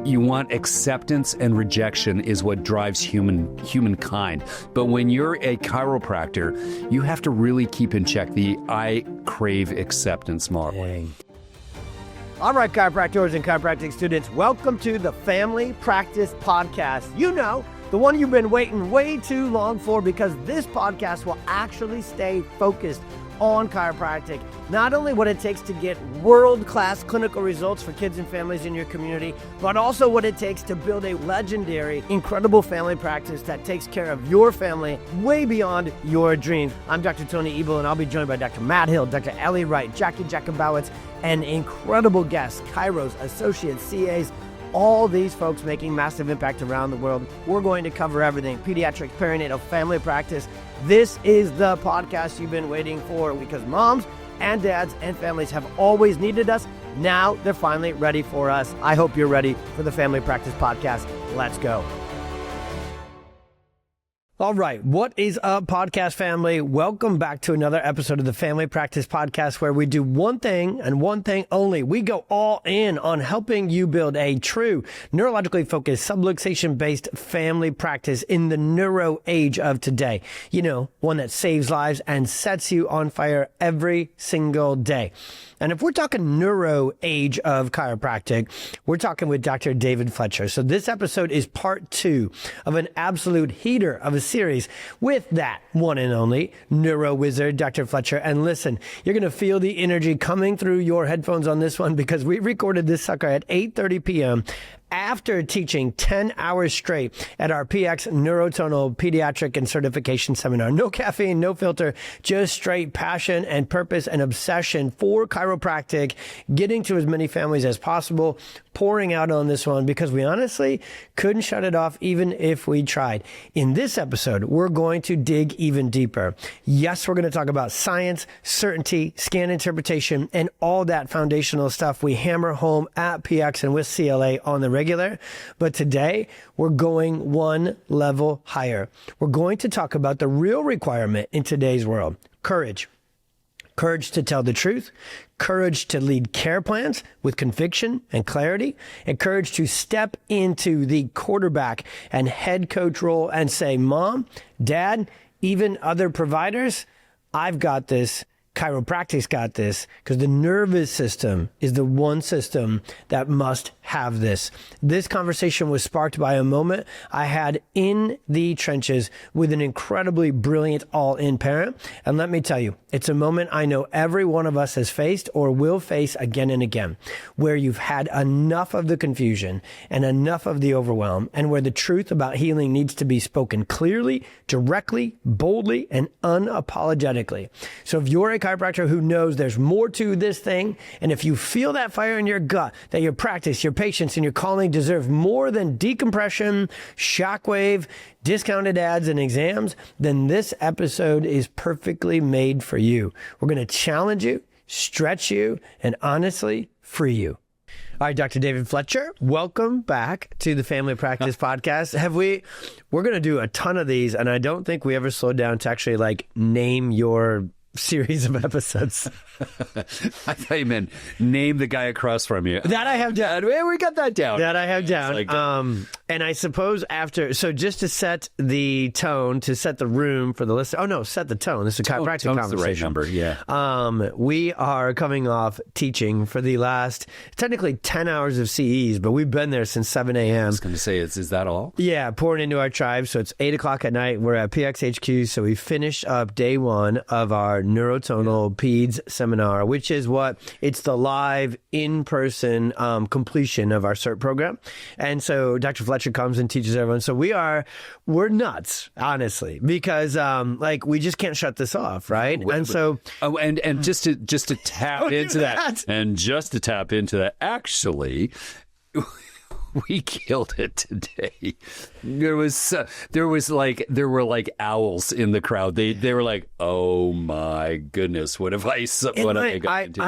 you want acceptance and rejection is what drives humankind. But when you're a chiropractor, you have to really keep in check the I crave acceptance model. Dang. All right, chiropractors and chiropractic students, welcome to the Family Practice Podcast. You know, the one you've been waiting way too long for, because this podcast will actually stay focused on chiropractic. Not only what it takes to get world-class clinical results for kids and families in your community, but also what it takes to build a legendary, incredible family practice that takes care of your family way beyond your dreams. I'm Dr. Tony Ebel, and I'll be joined by Dr. Matt Hill, Dr. Ellie Wright, Jackie Jakubowicz, and incredible guests, chiros, associates, CAs, all these folks making massive impact around the world. We're going to cover everything: pediatric, perinatal, family practice. This is the podcast you've been waiting for, because moms and dads and families have always needed us. Now they're finally ready for us. I hope you're ready for the Family Practice Podcast. Let's go. All right, what is up, podcast family? Welcome back to another episode of the Family Practice Podcast, where we do one thing and one thing only. We go all in on helping you build a true neurologically focused, subluxation-based family practice in the neuro age of today. You know, one that saves lives and sets you on fire every single day. And if we're talking neuro age of chiropractic, we're talking with Dr. David Fletcher. So this episode is part 2 of an absolute heater of a series with that one and only neuro wizard, Dr. Fletcher. And listen, you're going to feel the energy coming through your headphones on this one, because we recorded this sucker at 8:30 p.m. after teaching 10 hours straight at our PX Neurotonal Pediatric and Certification Seminar. No caffeine, no filter, just straight passion and purpose and obsession for chiropractic, getting to as many families as possible, pouring out on this one, because we honestly couldn't shut it off even if we tried. In this episode, we're going to dig even deeper. Yes, we're going to talk about science, certainty, scan interpretation, and all that foundational stuff we hammer home at PX and with CLA on the regular. But today, we're going one level higher. We're going to talk about the real requirement in today's world: courage. Courage to tell the truth, courage to lead care plans with conviction and clarity, and courage to step into the quarterback and head coach role and say, Mom, Dad, even other providers, I've got this. Chiropractic's got this, because the nervous system is the one system that must have this. This conversation was sparked by a moment I had in the trenches with an incredibly brilliant all-in parent. And let me tell you, it's a moment I know every one of us has faced or will face again and again, where you've had enough of the confusion and enough of the overwhelm, and where the truth about healing needs to be spoken clearly, directly, boldly, and unapologetically. So if you're a chiropractor who knows there's more to this thing, and if you feel that fire in your gut that your practice, your patients, and your calling deserve more than decompression, shockwave, discounted ads, and exams, then this episode is perfectly made for you. We're going to challenge you, stretch you, and honestly, free you. All right, Dr. David Fletcher, welcome back to the Family Practice Podcast. We're going to do a ton of these, and I don't think we ever slowed down to actually name your series of episodes. I thought you meant name the guy across from you. That I have down. We got that down. That I have down. And I suppose so just to set the tone, to set the room for the listener. Set the tone. This is a chiropractic conversation. The right number, yeah. We are coming off teaching for the last, technically 10 hours of CEs, but we've been there since 7 a.m. I was going to say, is that all? Yeah, pouring into our tribe. So it's 8 o'clock at night. We're at PXHQ. So we finished up day 1 of our Neurotonal Peds seminar, which is it's the live in-person completion of our CERT program. And so Dr. Fletcher comes and teaches everyone. So we're nuts, honestly, because we just can't shut this off, right? And so just to tap into that, and just to tap into that, actually, we killed it today. There were like owls in the crowd. They were like, "Oh my goodness, what have I got into?"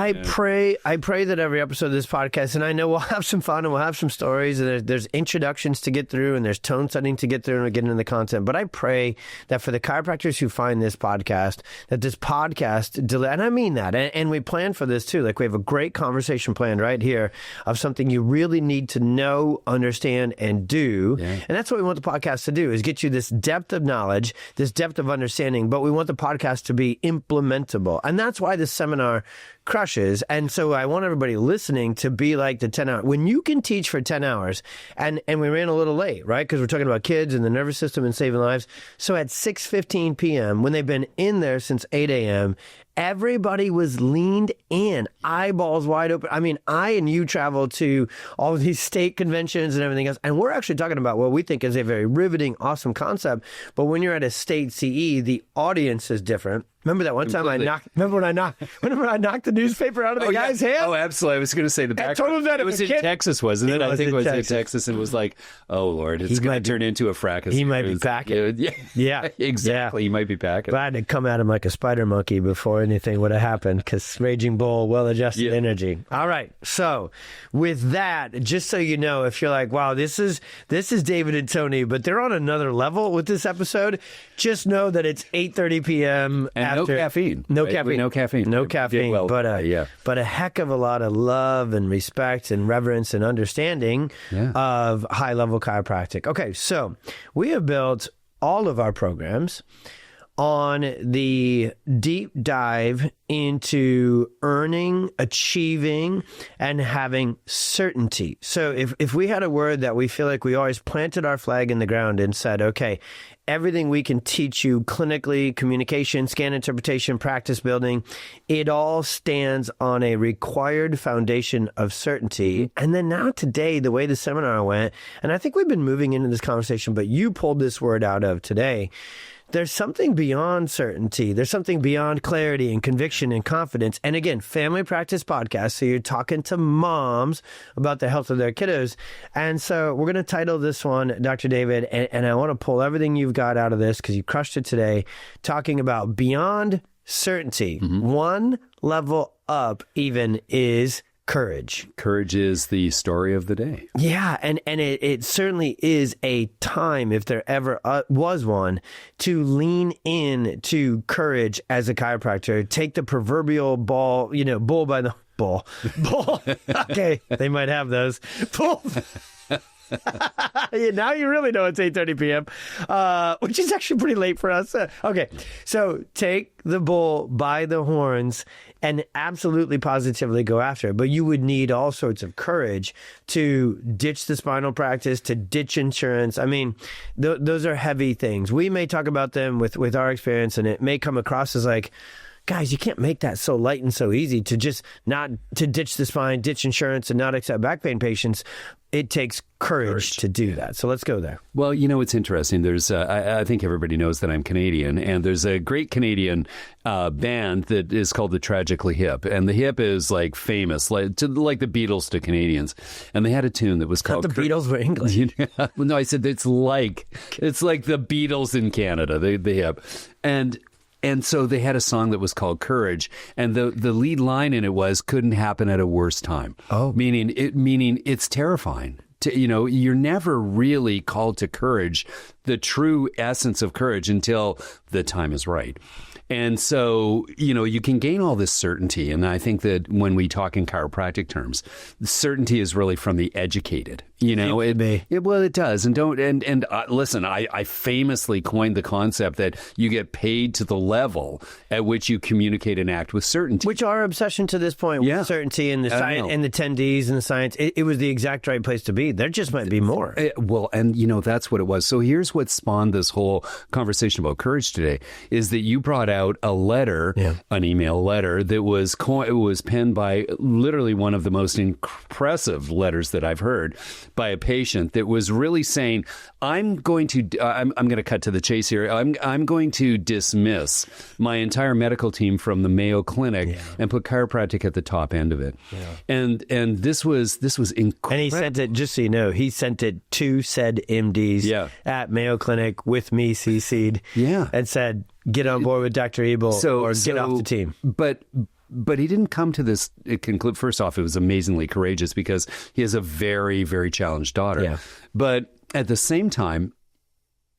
I pray that every episode of this podcast, and I know we'll have some fun and we'll have some stories, and there's introductions to get through, and there's tone setting to get through, and we're getting into the content. But I pray that for the chiropractors who find this podcast, that this podcast, and I mean that, and we plan for this too. Like, we have a great conversation planned right here of something you really need to know, know, understand, and do. Yeah. And that's what we want the podcast to do, is get you this depth of knowledge, this depth of understanding, but we want the podcast to be implementable. And that's why this seminar crushes. And so I want everybody listening to be like the 10 hours. When you can teach for 10 hours, and we ran a little late, right? Because we're talking about kids and the nervous system and saving lives. So at 6:15 p.m., when they've been in there since 8 a.m., everybody was leaned in, eyeballs wide open. I mean, I and you travel to all of these state conventions and everything else, and we're actually talking about what we think is a very riveting, awesome concept. But when you're at a state CE, the audience is different. Remember that one time I knocked the newspaper out of the guy's hand? Oh, absolutely. I was going to say the back. It was in Texas, wasn't it? I think it was in Texas. And it was like, oh, Lord, it's going to turn into a fracas. He might be packing. Yeah, exactly. Yeah. He might be packing. But I had to come at him like a spider monkey before anything would have happened, because Raging Bull, well-adjusted energy. All right. So with that, just so you know, if you're like, wow, this is David and Tony, but they're on another level with this episode, just know that it's 8:30 p.m. And no caffeine. No right? caffeine. No caffeine. No caffeine. Well, but a heck of a lot of love and respect and reverence and understanding of high-level chiropractic. Okay, so we have built all of our programs on the deep dive into earning, achieving, and having certainty. So if we had a word that we feel like we always planted our flag in the ground and said, okay, everything we can teach you clinically, communication, scan interpretation, practice building, it all stands on a required foundation of certainty. And then now today, the way the seminar went, and I think we've been moving into this conversation, but you pulled this word out of today, there's something beyond certainty. There's something beyond clarity and conviction and confidence. And again, family practice podcast. So you're talking to moms about the health of their kiddos. And so we're going to title this one, Dr. David, and I want to pull everything you've got out of this, because you crushed it today, talking about beyond certainty. One level up even is courage. Courage is the story of the day. Yeah, and it certainly is a time, if there ever was one, to lean in to courage as a chiropractor. Take the proverbial bull by the bull. Okay, they might have those. Bull. Now you really know it's 8:30 p.m., which is actually pretty late for us. Okay, so take the bull by the horns and absolutely positively go after it. But you would need all sorts of courage to ditch the spinal practice, to ditch insurance. I mean, those are heavy things. We may talk about them with our experience, and it may come across as like, guys, you can't make that so light and so easy to just not to ditch the spine, ditch insurance, and not accept back pain patients. It takes courage to do that. So let's go there. Well, it's interesting. There's, I think everybody knows that I'm Canadian, and there's a great Canadian band that is called the Tragically Hip, and the Hip is like famous, like the Beatles to Canadians. And they had a tune that was called. The Beatles were English. No, I said it's like the Beatles in Canada. The Hip, And so they had a song that was called Courage, and the lead line in it was, couldn't happen at a worse time. Oh. Meaning it's terrifying. You're never really called to courage, the true essence of courage, until the time is right. And so, you can gain all this certainty. And I think that when we talk in chiropractic terms, the certainty is really from the educated. It does. And listen, I famously coined the concept that you get paid to the level at which you communicate and act with certainty. Which our obsession to this point with certainty and the science and the 10 Ds and the science, it was the exact right place to be. There just might be more. That's what it was. So here's what spawned this whole conversation about courage today, is that you brought out a letter, an email letter that was penned by literally one of the most impressive letters that I've heard, by a patient that was really saying, I'm going to cut to the chase here. I'm going to dismiss my entire medical team from the Mayo Clinic and put chiropractic at the top end of it. Yeah. And this was incredible. And he sent it, just so you know, to said MDs at Mayo Clinic with me CC'd. Yeah. And said, get on board with Dr. Ebel or get off the team. But he didn't come to this conclude. First off, it was amazingly courageous because he has a very, very challenged daughter. Yeah. But at the same time,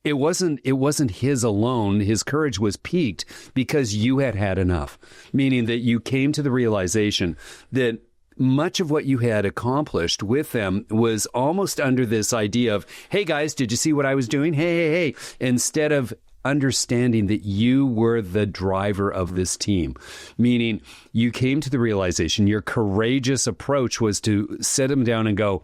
it wasn't his alone. His courage was piqued because you had enough, meaning that you came to the realization that much of what you had accomplished with them was almost under this idea of, hey guys, did you see what I was doing? Hey, instead of understanding that you were the driver of this team, meaning you came to the realization, your courageous approach was to sit them down and go,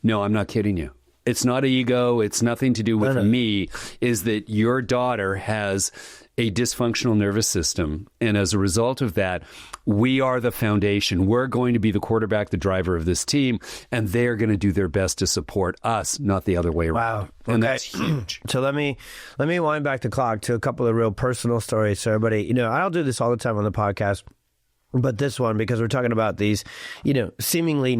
no, I'm not kidding you. It's not ego. It's nothing to do with me. Is that your daughter has a dysfunctional nervous system. And as a result of that, we are the foundation. We're going to be the quarterback, the driver of this team, and they're going to do their best to support us, not the other way around. Wow. And that's huge. So let me wind back the clock to a couple of real personal stories. So everybody, I'll do this all the time on the podcast. But this one, because we're talking about these, seemingly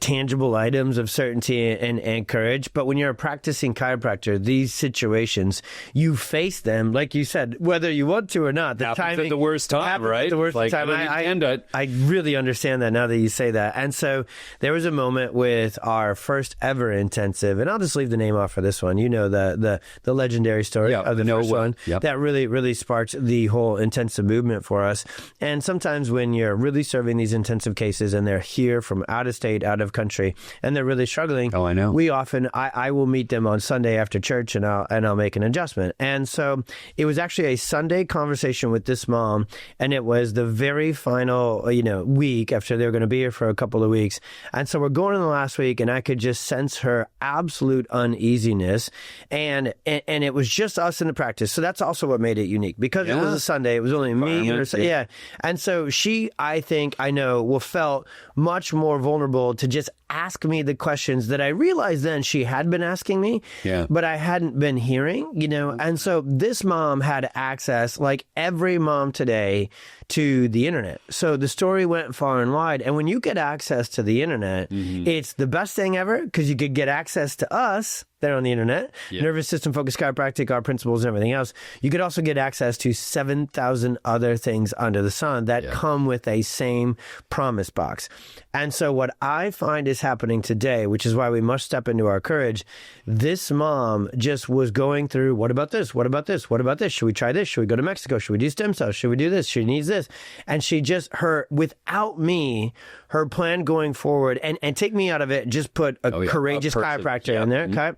tangible items of certainty and courage. But when you're a practicing chiropractor, these situations, you face them, like you said, whether you want to or not. The timing, at the worst time, right? The worst time. I really understand that now that you say that. And so there was a moment with our first ever intensive, and I'll just leave the name off for this one. The legendary story of the first one that really, really sparked the whole intensive movement for us. And sometimes when you're really serving these intensive cases and they're here from out of state, out of country, and they're really struggling, I know. We often, I will meet them on Sunday after church and I'll make an adjustment. And so it was actually a Sunday conversation with this mom, and it was the very final, week after they were going to be here for a couple of weeks. And so we're going in the last week, and I could just sense her absolute uneasiness. And it was just us in the practice. So that's also what made it unique, because it was a Sunday. It was only me and her. Yeah. And so she, I know, felt much more vulnerable to just ask me the questions that I realized then she had been asking me, but I hadn't been hearing, And so this mom had access, like every mom today, to the internet. So the story went far and wide. And when you get access to the internet, it's the best thing ever, because you could get access to us there on the internet, nervous system focused chiropractic, our principles and everything else. You could also get access to 7,000 other things under the sun that come with a same promise box. And so what I find is happening today, which is why we must step into our courage, this mom just was going through, what about this? What about this? What about this? Should we try this? Should we go to Mexico? Should we do stem cells? Should we do this? She needs this. And she just, without me, her plan going forward, and take me out of it, just put a courageous chiropractor in there, okay?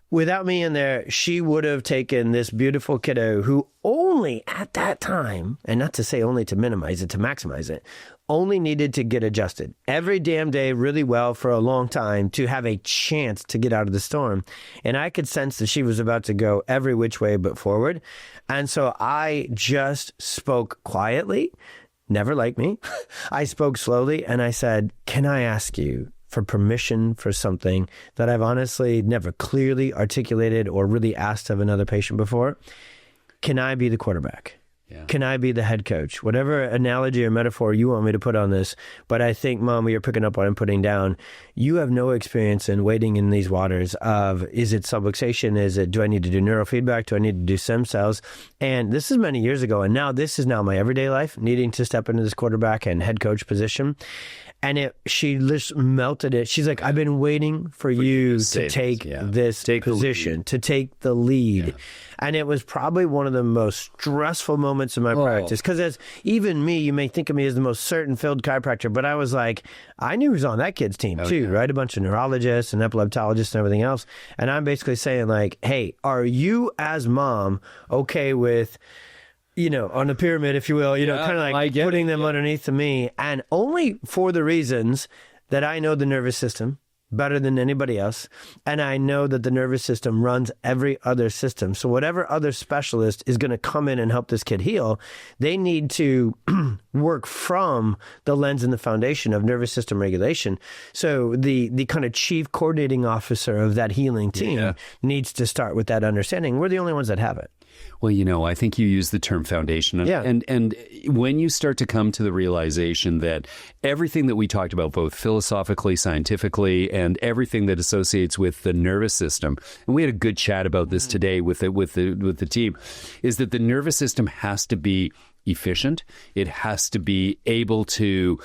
Without me in there, she would have taken this beautiful kiddo who only at that time, and not to say only to minimize it, to maximize it, only needed to get adjusted every damn day really well for a long time to have a chance to get out of the storm. And I could sense that she was about to go every which way but forward. And so I just spoke quietly, never like me. I spoke slowly and I said, can I ask you for permission for something that I've honestly never clearly articulated or really asked of another patient before? Can I be the quarterback? Can I be the head coach? Whatever analogy or metaphor you want me to put on this. But I think, Mom, what you're picking up what I'm putting down, you have no experience in wading in these waters of, is it subluxation? Do I need to do neurofeedback? Do I need to do stem cells? And this is many years ago. And now this is now my everyday life, needing to step into this quarterback and head coach position. And she just melted it. She's like, I've been waiting for you to take this position, to take the lead. And it was probably one of the most stressful moments in my practice. Because as even me, you may think of me as the most certain-filled chiropractor, but I was like, I knew who was on that kid's team too, right? A bunch of neurologists and epileptologists and everything else. And I'm basically saying like, hey, are you as mom okay with, on the pyramid, if you will, kind of like putting them underneath of me, and only for the reasons that I know the nervous system better than anybody else, and I know that the nervous system runs every other system. So whatever other specialist is going to come in and help this kid heal, they need to work from the lens and the foundation of nervous system regulation. So the kind of chief coordinating officer of that healing team needs to start with that understanding. We're the only ones that have it. Well, I think you use the term foundation. And when you start to come to the realization that everything that we talked about, both philosophically, scientifically, and everything that associates with the nervous system, and we had a good chat about this today with the team, is that the nervous system has to be efficient. It has to be able to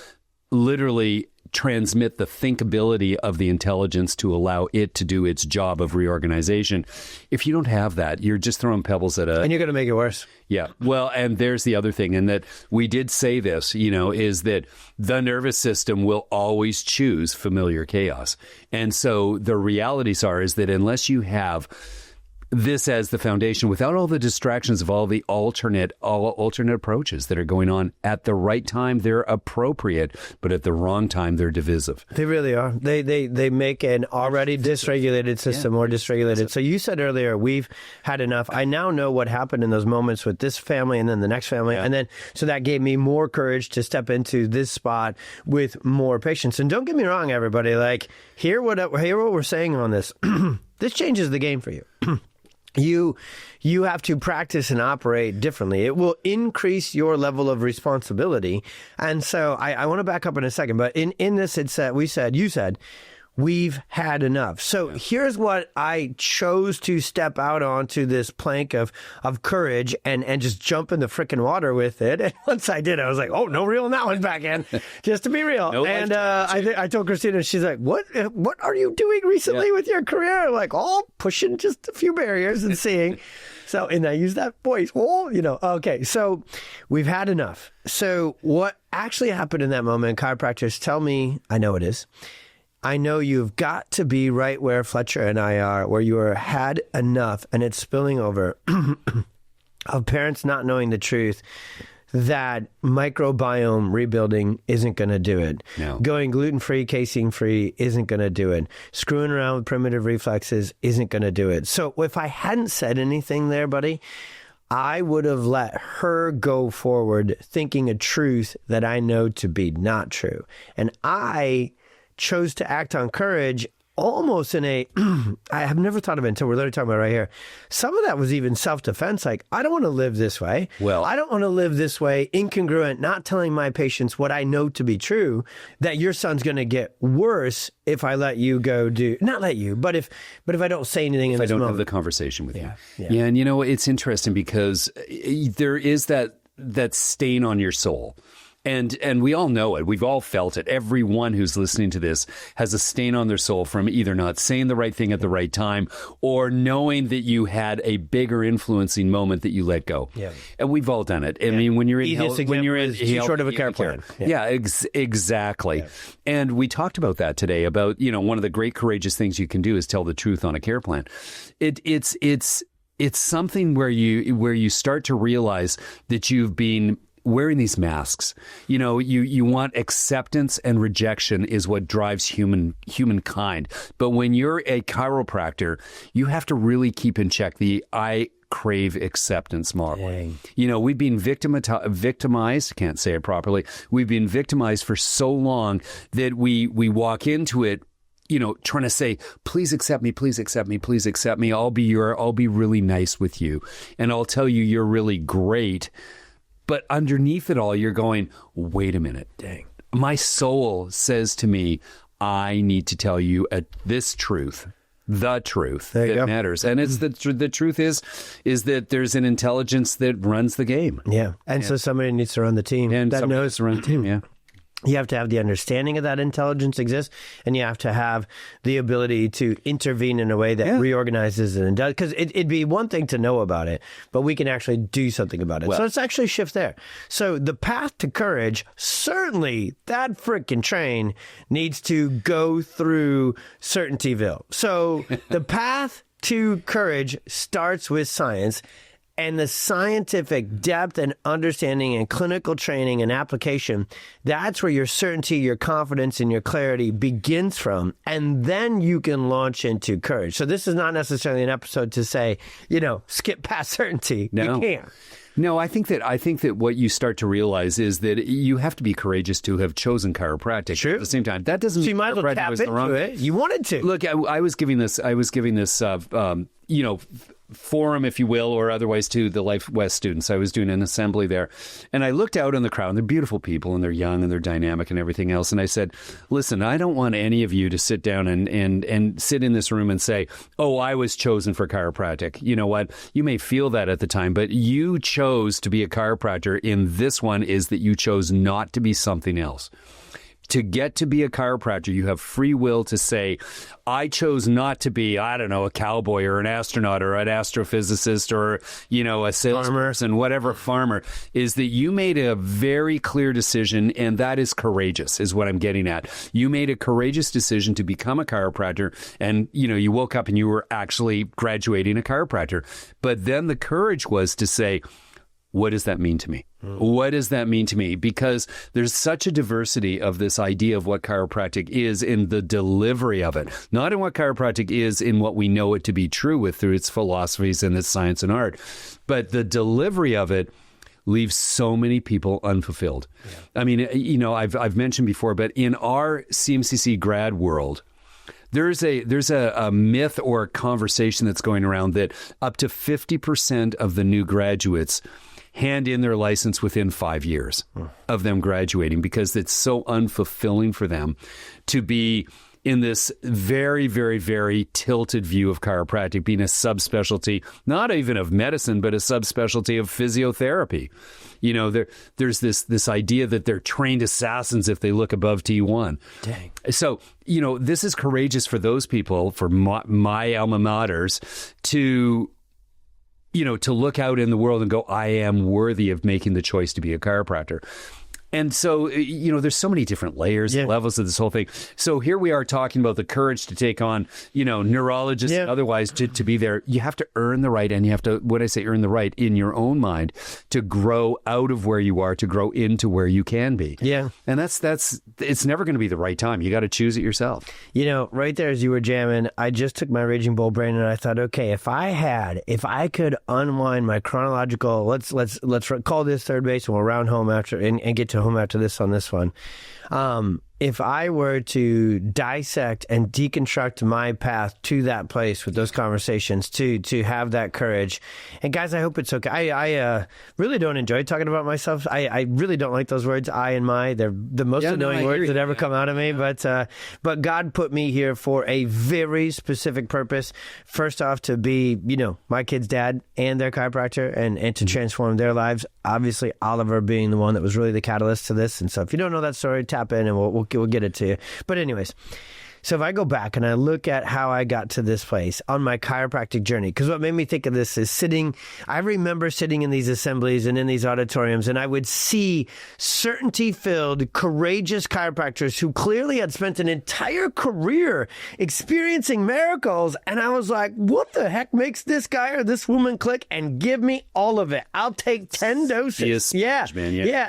literally transmit the thinkability of the intelligence to allow it to do its job of reorganization. If you don't have that, you're just throwing pebbles at and you're going to make it worse. Yeah. Well, and there's the other thing, and that we did say this, is that the nervous system will always choose familiar chaos. And so the realities is that unless you have this as the foundation, without all the distractions of all the alternate approaches that are going on, at the right time they're appropriate, but at the wrong time they're divisive. They really are. They make an already dysregulated system more dysregulated. So you said earlier, we've had enough. I now know what happened in those moments with this family and then the next family. And then, so that gave me more courage to step into this spot with more patience. And don't get me wrong, everybody, like, hear what we're saying on this. This changes the game for you. You have to practice and operate differently. It will increase your level of responsibility. And so I want to back up in a second, but in this, you said, we've had enough. So here's what I chose to step out onto this plank of courage and just jump in the freaking water with it. And once I did, I was like, oh, no reeling that one back in, just to be real. No, and I told Christina, she's like, what are you doing recently with your career? I'm like, pushing just a few barriers and seeing. So, and I use that voice, okay. So we've had enough. So what actually happened in that moment, chiropractors tell me, I know it is. I know you've got to be right where Fletcher and I are, where you are had enough, and it's spilling over of parents not knowing the truth that microbiome rebuilding isn't going to do it. No. Going gluten-free, casein-free isn't going to do it. Screwing around with primitive reflexes isn't going to do it. So if I hadn't said anything there, buddy, I would have let her go forward thinking a truth that I know to be not true. And I chose to act on courage almost in a, I have never thought of it until we're literally talking about it right here. Some of that was even self-defense. Like, I don't want to live this way. Well, I don't want to live this way, incongruent, not telling my patients what I know to be true, that your son's going to get worse if I let you go do, not let you, but if I don't say anything in this moment. If I don't have the conversation with you. Yeah. And it's interesting because there is that stain on your soul. And we all know it. We've all felt it. Everyone who's listening to this has a stain on their soul from either not saying the right thing at the right time or knowing that you had a bigger influencing moment that you let go. Yeah. And we've all done it. I mean, when you're in too short of a care plan. Exactly. Yeah. And we talked about that today about, one of the great courageous things you can do is tell the truth on a care plan. It's something where you start to realize that you've been wearing these masks. You want acceptance and rejection is what drives humankind. But when you're a chiropractor, you have to really keep in check the I crave acceptance model. Dang. We've been victimized, can't say it properly. We've been victimized for so long that we walk into it trying to say, please accept me, please accept me, please accept me. I'll be really nice with you. And I'll tell you, you're really great. But underneath it all, you're going, wait a minute. Dang. My soul says to me, I need to tell you this truth, the truth that matters. And it's the truth is that there's an intelligence that runs the game. Yeah. And so somebody needs to run the team. And that knows to run the team, yeah. You have to have the understanding of that intelligence exists, and you have to have the ability to intervene in a way that reorganizes it and does. Because it'd be one thing to know about it, but we can actually do something about it. So let's actually shift there. So the path to courage, certainly that freaking train needs to go through Certaintyville. So the path to courage starts with science. And the scientific depth and understanding and clinical training and application, that's where your certainty, your confidence, and your clarity begins from. And then you can launch into courage. So this is not necessarily an episode to say, skip past certainty. No. You can't. No, I think that what you start to realize is that you have to be courageous to have chosen chiropractic. Sure. At the same time, that doesn't. So you might as well tap into it. You wanted to. Look, I was giving this. Forum, if you will, or otherwise to the Life West students. I was doing an assembly there, and I looked out on the crowd, and they're beautiful people, and they're young, and they're dynamic, and everything else. And I said, listen, I don't want any of you to sit down and sit in this room and say, oh, I was chosen for chiropractic. You know what? You may feel that at the time, but you chose to be a chiropractor in this one is that you chose not to be something else. to get to be a chiropractor, you have free will to say, I chose not to be, I don't know, a cowboy or an astronaut or an astrophysicist or, a salesperson, whatever, farmer, is that you made a very clear decision, and that is courageous, is what I'm getting at. You made a courageous decision to become a chiropractor, and, you woke up and you were actually graduating a chiropractor. But then the courage was to say, what does that mean to me? What does that mean to me? Because there's such a diversity of this idea of what chiropractic is in the delivery of it, not in what chiropractic is in what we know it to be true with through its philosophies and its science and art, but the delivery of it leaves so many people unfulfilled. Yeah. I mean, I've mentioned before, but in our CMCC grad world, there's a myth or a conversation that's going around that up to 50% of the new graduates hand in their license within 5 years of them graduating, because it's so unfulfilling for them to be in this very, very, very tilted view of chiropractic being a subspecialty, not even of medicine, but a subspecialty of physiotherapy. There's this idea that they're trained assassins if they look above T1. Dang. So, this is courageous for those people, for my alma maters, to look out in the world and go, I am worthy of making the choice to be a chiropractor. And so, there's so many different layers and levels of this whole thing. So here we are talking about the courage to take on, neurologists and otherwise to be there. You have to earn the right, and you have to, when I say earn the right, in your own mind, to grow out of where you are, to grow into where you can be. Yeah. And that's it's never going to be the right time. You got to choose it yourself. Right there as you were jamming, I just took my Raging Bull brain and I thought, okay, if I could unwind my chronological, let's call this third base and we'll round home after and get to home after this on this one. If I were to dissect and deconstruct my path to that place with those conversations, to have that courage, and guys, I hope it's okay. I really don't enjoy talking about myself. I really don't like those words, I and my. They're the most annoying words that ever come out of me. But God put me here for a very specific purpose. First off, to be, my kid's dad and their chiropractor, and to transform their lives. Obviously, Oliver being the one that was really the catalyst to this. And so if you don't know that story, tap in and we'll get it to you. But anyways, so if I go back and I look at how I got to this place on my chiropractic journey, because what made me think of this is I remember sitting in these assemblies and in these auditoriums, and I would see certainty-filled, courageous chiropractors who clearly had spent an entire career experiencing miracles. And I was like, what the heck makes this guy or this woman click? And give me all of it. I'll take 10 doses. Yeah.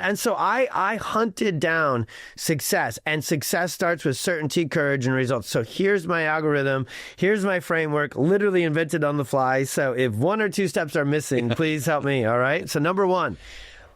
And so I hunted down success, and success starts with certainty, courage, and results. So here's my algorithm. Here's my framework, literally invented on the fly. So if one or two steps are missing, please help me. All right. So number one,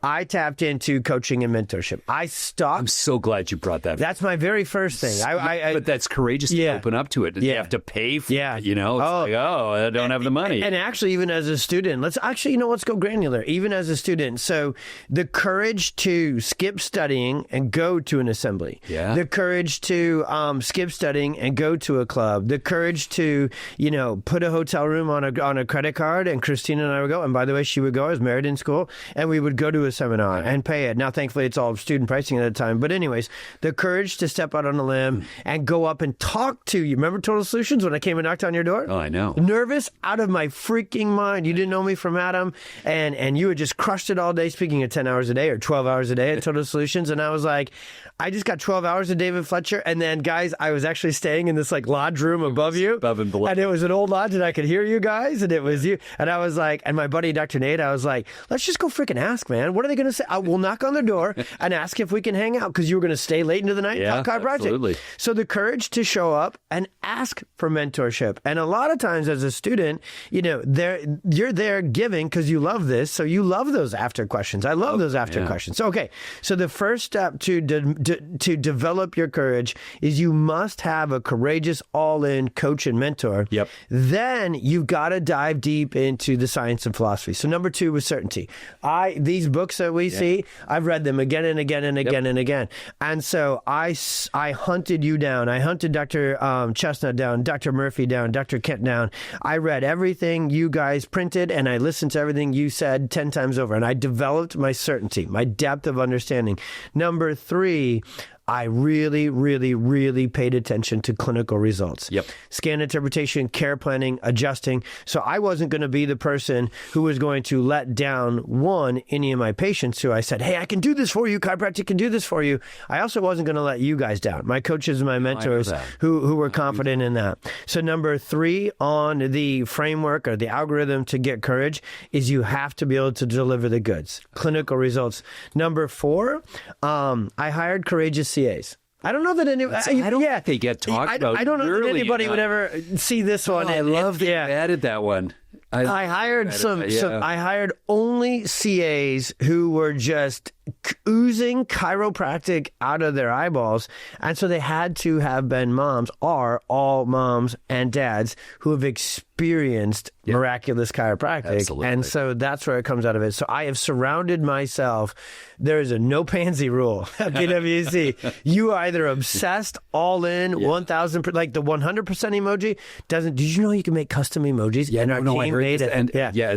I tapped into coaching and mentorship. I'm so glad you brought that. That's my very first thing. But that's courageous to open up to it. You have to pay for it. I don't have the money. And actually, even as a student, let's go granular. Even as a student. So the courage to skip studying and go to an assembly. Yeah. The courage to skip studying and go to a club. The courage to, put a hotel room on a credit card, and Christina and I would go. And by the way, she would go. I was married in school. And we would go to a seminar and pay it. Now, thankfully, it's all student pricing at the time. But anyways, the courage to step out on a limb and go up and talk to you. Remember Total Solutions when I came and knocked on your door? Oh, I know. Nervous out of my freaking mind. You didn't know me from Adam, and you had just crushed it all day, speaking at 10 hours a day or 12 hours a day at Total Solutions. And I was like, I just got 12 hours of David Fletcher. And then, guys, I was actually staying in this lodge room above you. Above and below. And it was an old lodge, and I could hear you guys, and it was you. And I was like, and my buddy, Dr. Nate, I was like, let's just go freaking ask, man. What are they going to say? I will knock on their door and ask if we can hang out, because you were going to stay late into the night. Yeah, absolutely. So the courage to show up and ask for mentorship. And a lot of times as a student, you're there giving because you love this. So you love those after questions. I love those after questions. Okay. So the first step to develop your courage is you must have a courageous all-in coach and mentor. Yep. Then you've got to dive deep into the science and philosophy. So number two was certainty. These books that we see, I've read them again and again and again and again. And so I hunted you down. I hunted Dr. Chestnut down, Dr. Murphy down, Dr. Kent down. I read everything you guys printed, and I listened to everything you said 10 times over. And I developed my certainty, my depth of understanding. Number three, I really, really, really paid attention to clinical results. Yep. Scan interpretation, care planning, adjusting. So I wasn't going to be the person who was going to let down any of my patients who I said, hey, I can do this for you. Chiropractic can do this for you. I also wasn't going to let you guys down. My coaches and my mentors who were confident in that. So number 3 on the framework or the algorithm to get courage is you have to be able to deliver the goods, clinical results. Number 4, I hired courageous CAs. I don't know that anybody. I don't think they get talked about. I don't know that anybody would ever see this one. I love that you added that one. I hired I hired only CAs who were just oozing chiropractic out of their eyeballs, and so they had to have been moms, are all moms and dads who have experienced miraculous chiropractic. Absolutely. And so that's where it comes out of it. So I have surrounded myself. There is a no pansy rule at PwC. You are either obsessed, all in, 1,000, like the 100% emoji doesn't. Did you know you can make custom emojis? Yeah, and our team made it. And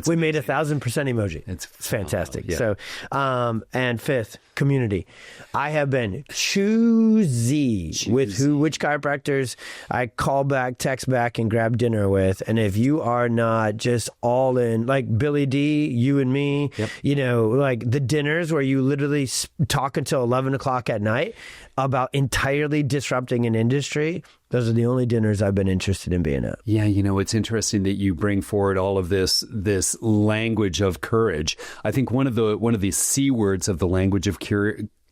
we made 1,000% emoji. It's fantastic. Yeah. So, and 5th, community. I have been choosy with which chiropractors I call back, text back, and grab dinner with. And if you are not just all in, like Billy D, you and me, like the dinners where you literally talk until 11 o'clock at night about entirely disrupting an industry, those are the only dinners I've been interested in being at. Yeah, it's interesting that you bring forward all of this language of courage. I think one of the C words of the language of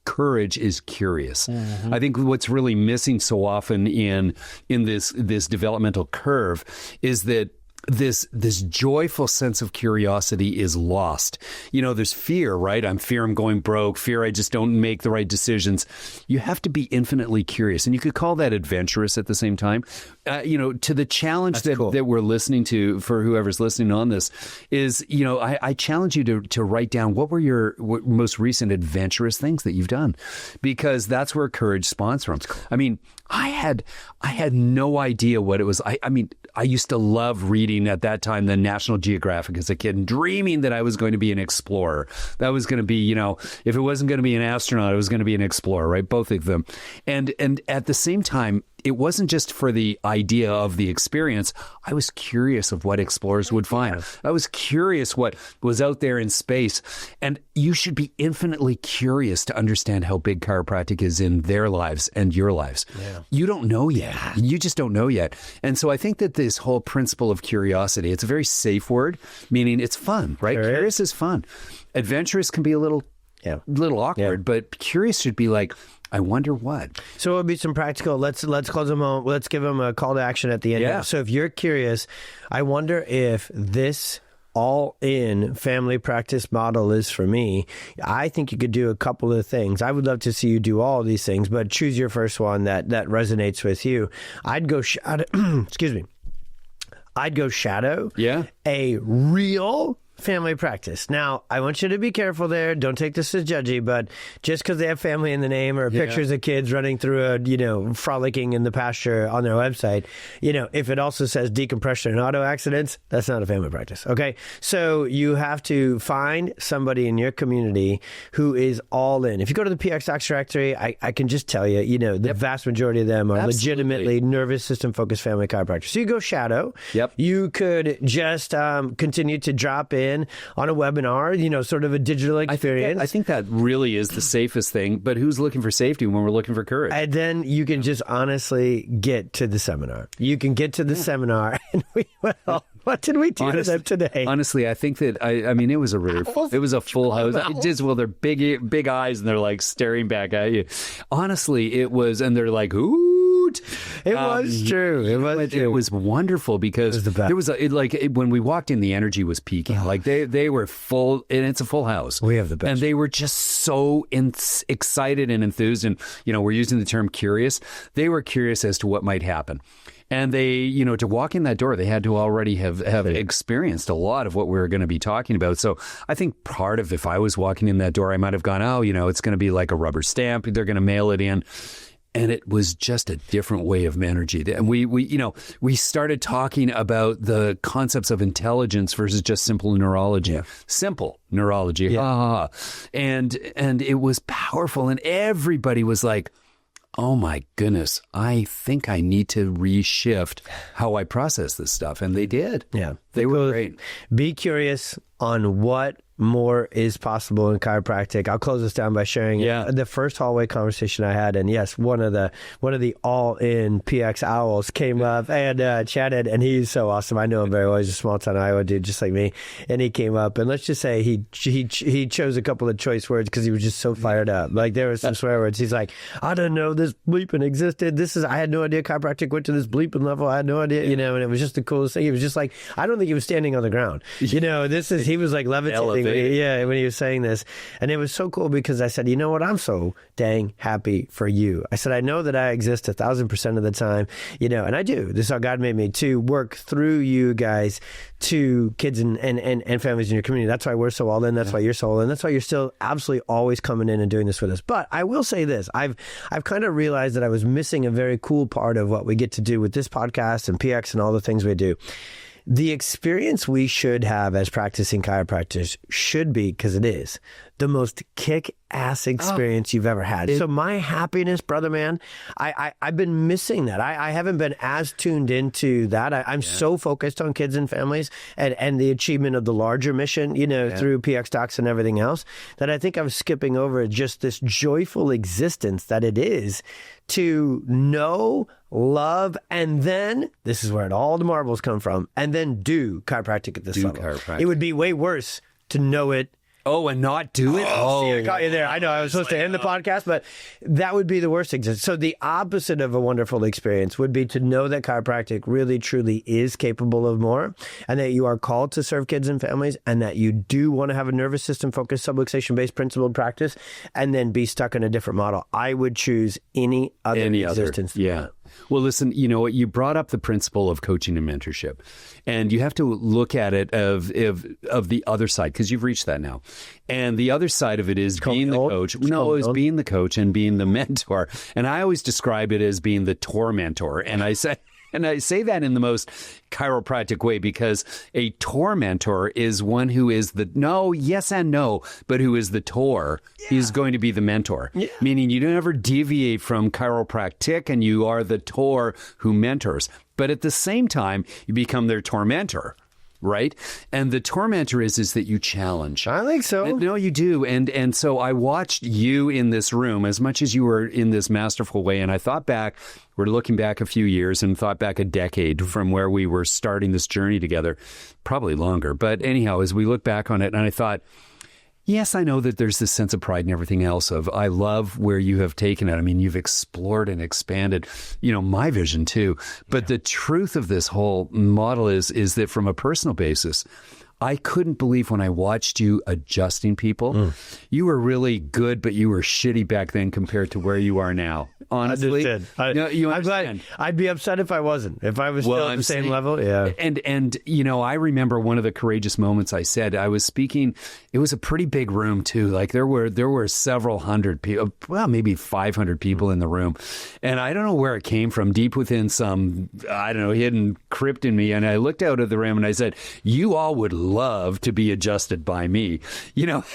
courage is curious. Mm-hmm. I think what's really missing so often in this developmental curve is that this joyful sense of curiosity is lost. There's fear, right? I'm going broke, fear I just don't make the right decisions. You have to be infinitely curious, and you could call that adventurous at the same time. To the challenge that we're listening to, for whoever's listening on this, is, I challenge you to write down what were your most recent adventurous things that you've done, because that's where courage spawns from. I mean, I had no idea what it was. I used to love reading at that time the National Geographic as a kid, and dreaming that I was going to be an explorer. That was going to be, if it wasn't going to be an astronaut, it was going to be an explorer, right? Both of them. And at the same time, it wasn't just for the idea of the experience. I was curious of what explorers would find. I was curious what was out there in space. And you should be infinitely curious to understand how big chiropractic is in their lives and your lives. Yeah. You don't know yet. Yeah. You just don't know yet. And so I think that this whole principle of curiosity, it's a very safe word, meaning it's fun, right? Sure curious is fun. Adventurous can be a little awkward, but curious should be like, I wonder what. So it would be some practical. Let's close them on. Let's give them a call to action at the end. Yeah. So if you're curious, I wonder if this all-in family practice model is for me. I think you could do a couple of things. I would love to see you do all of these things, but choose your first one that resonates with you. I'd go shadow. Excuse me. I'd go shadow. Yeah. A real family practice. Now, I want you to be careful there. Don't take this as judgy, but just because they have family in the name or pictures of kids running through frolicking in the pasture on their website, if it also says decompression and auto accidents, that's not a family practice. Okay. So you have to find somebody in your community who is all in. If you go to the PX Docs directory, I can just tell you, the vast majority of them are legitimately nervous system focused family chiropractors. So you go shadow. Yep. You could just continue to drop in on a webinar, sort of a digital experience. I think that really is the safest thing, but who's looking for safety when we're looking for courage? And then you can just honestly get to the seminar. You can get to the seminar, and what did we do to them today? Honestly, I think that, it was a full house. They're big eyes, and they're like staring back at you. Honestly, it was, and they're like, ooh. It was true. It was wonderful because there was when we walked in, the energy was peaking. Like they were full, and it's a full house. We have the best. And they were just so excited and enthused. And, we're using the term curious. They were curious as to what might happen. And they, to walk in that door, they had to already have experienced a lot of what we were going to be talking about. So I think part of, if I was walking in that door, I might have gone, it's going to be like a rubber stamp. They're going to mail it in. And it was just a different way of energy. And we started talking about the concepts of intelligence versus just simple neurology. Yeah. Simple neurology. Yeah. And it was powerful. And everybody was like, oh my goodness, I think I need to reshift how I process this stuff. And they did. Yeah. They were great. Be curious on what more is possible in chiropractic. I'll close this down by sharing the first hallway conversation I had, and yes, one of the all-in PX owls came up and chatted, and he's so awesome. I know him very well. He's a small-town Iowa dude, just like me, and he came up, and let's just say he chose a couple of choice words because he was just so fired up. Like there was some swear words. He's like, I didn't know this bleeping existed. I had no idea chiropractic went to this bleeping level. I had no idea, and it was just the coolest thing. He was just like, I don't think he was standing on the ground. He was like levitating. When he was saying this. And it was so cool because I said, you know what? I'm so dang happy for you. I said, I know that I exist 1,000% of the time, and I do. This is how God made me, to work through you guys to kids and families in your community. That's why we're so all in. That's why you're so all in. That's why you're still absolutely always coming in and doing this with us. But I will say this. I've kind of realized that I was missing a very cool part of what we get to do with this podcast and PX and all the things we do. The experience we should have as practicing chiropractors should be, because it is, the most kick-ass experience you've ever had. So my happiness, brother, man, I've been missing that. I haven't been as tuned into that. I'm so focused on kids and families and the achievement of the larger mission, through PX Docs and everything else, that I think I was skipping over just this joyful existence that it is to know, love, and then, this is where all the marbles come from, and then do chiropractic at this level. It would be way worse to know it. Oh, and not do it? See, I caught you there. I know I was supposed to end the podcast, but that would be the worst thing. So the opposite of a wonderful experience would be to know that chiropractic really, truly is capable of more, and that you are called to serve kids and families, and that you do want to have a nervous system focused, subluxation-based principled practice, and then be stuck in a different model. I would choose any other existence. Yeah. Well, listen, you brought up the principle of coaching and mentorship, and you have to look at it of the other side, because you've reached that now. And the other side of it is being the coach. No, it was being the coach and being the mentor. And I always describe it as being the tormentor. And I say that in the most chiropractic way, because a tormentor is one who is yes and no, but who is the tor. He's going to be the mentor, meaning you don't ever deviate from chiropractic, and you are the tor who mentors. But at the same time, you become their tormentor. Right? And the tormentor is that you challenge. I think so. No, you do. And so I watched you in this room as much as you were in this masterful way. And I thought back, we're looking back a few years, and thought back a decade from where we were starting this journey together, probably longer. But anyhow, as we look back on it, and I thought, yes, I know that there's this sense of pride and everything else of, I love where you have taken it. I mean, you've explored and expanded, my vision too. But the truth of this whole model is that from a personal basis, I couldn't believe when I watched you adjusting people. You were really good, but you were shitty back then compared to where you are now. Honestly, I'm glad. I'd be upset if I wasn't. If I was still at the same level, yeah. And I remember one of the courageous moments I said. I was speaking. It was a pretty big room too. Like there were several hundred people, well, maybe 500 people in the room, and I don't know where it came from. Deep within some, hidden crypt in me, and I looked out of the room and I said, "You all would love to be adjusted by me,"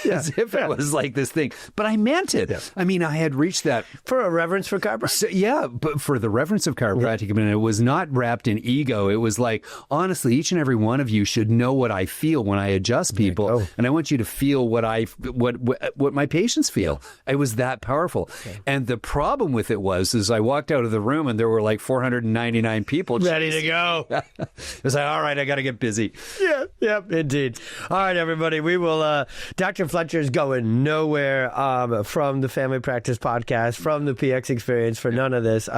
as if it was like this thing. But I meant it. Yeah. I mean, I had reached that for a reverence for chiropractic. So, but for the reverence of chiropractic, I mean, it was not wrapped in ego. It was like, honestly, each and every one of you should know what I feel when I adjust people, and I want you to feel what my patients feel. It was that powerful. Okay. And the problem with it is I walked out of the room and there were like 499 people ready to go. It was like, all right, I got to get busy. Yeah, indeed. All right, everybody, we will. Dr. Fletcher is going nowhere from the Family Practice Podcast, from the PX Experience, for none of this.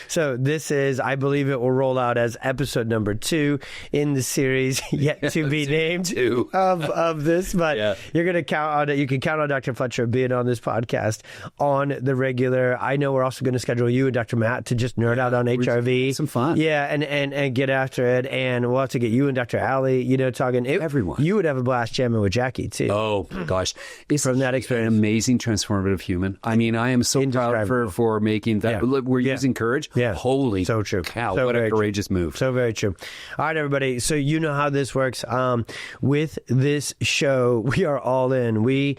So this is, I believe it will roll out as episode number 2 in the series, yet to be named of this. But you're going to count on it. You can count on Dr. Fletcher being on this podcast on the regular. I know we're also going to schedule you and Dr. Matt to just nerd out on HRV. Some fun. Yeah, and get after it. And we'll have to get you and Dr. Allie, talking. everyone. You would have a blast jamming with Jackie, too. Oh, gosh. It's From that experience. an amazing transformative human. I mean, I am so proud for making that. Yeah. We're using courage. Yeah. Holy so true. cow, So what a very courageous move. So very true. All right, everybody. So you know how this works. With this show, we are all in. We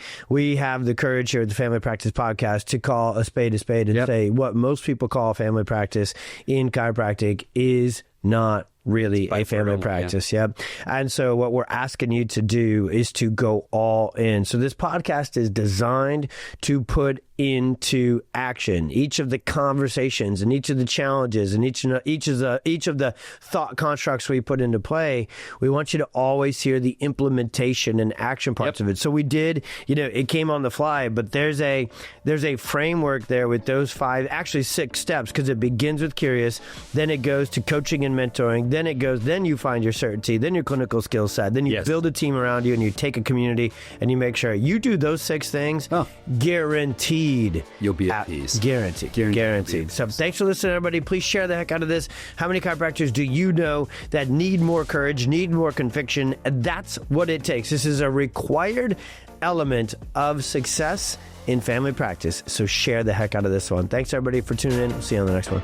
have the courage here at the Family Practice Podcast to call a spade and say what most people call family practice in chiropractic is not really a family practice. Yeah. And so what we're asking you to do is to go all in. So this podcast is designed to put into action each of the conversations and each of the challenges and each of the thought constructs we put into play. We want you to always hear the implementation and action parts of it. So we did, it came on the fly, but there's a framework there with those 6 steps, because it begins with curious, then it goes to coaching and mentoring, then you find your certainty, then your clinical skill set, then you build a team around you, and you take a community and you make sure you do those 6 things. Guaranteed you'll be at peace. Guaranteed. So thanks for listening, everybody. Please share the heck out of this. How many chiropractors do you know that need more courage, need more conviction? That's what it takes. This is a required element of success in family practice. So share the heck out of this one. Thanks, everybody, for tuning in. We'll see you on the next one.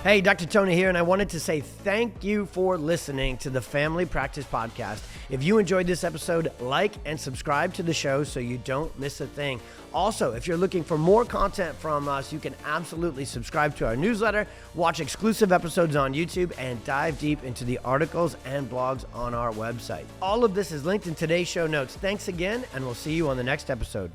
Hey, Dr. Tony here, and I wanted to say thank you for listening to the Family Practice Podcast. If you enjoyed this episode, like and subscribe to the show so you don't miss a thing. Also, if you're looking for more content from us, you can absolutely subscribe to our newsletter, watch exclusive episodes on YouTube, and dive deep into the articles and blogs on our website. All of this is linked in today's show notes. Thanks again, and we'll see you on the next episode.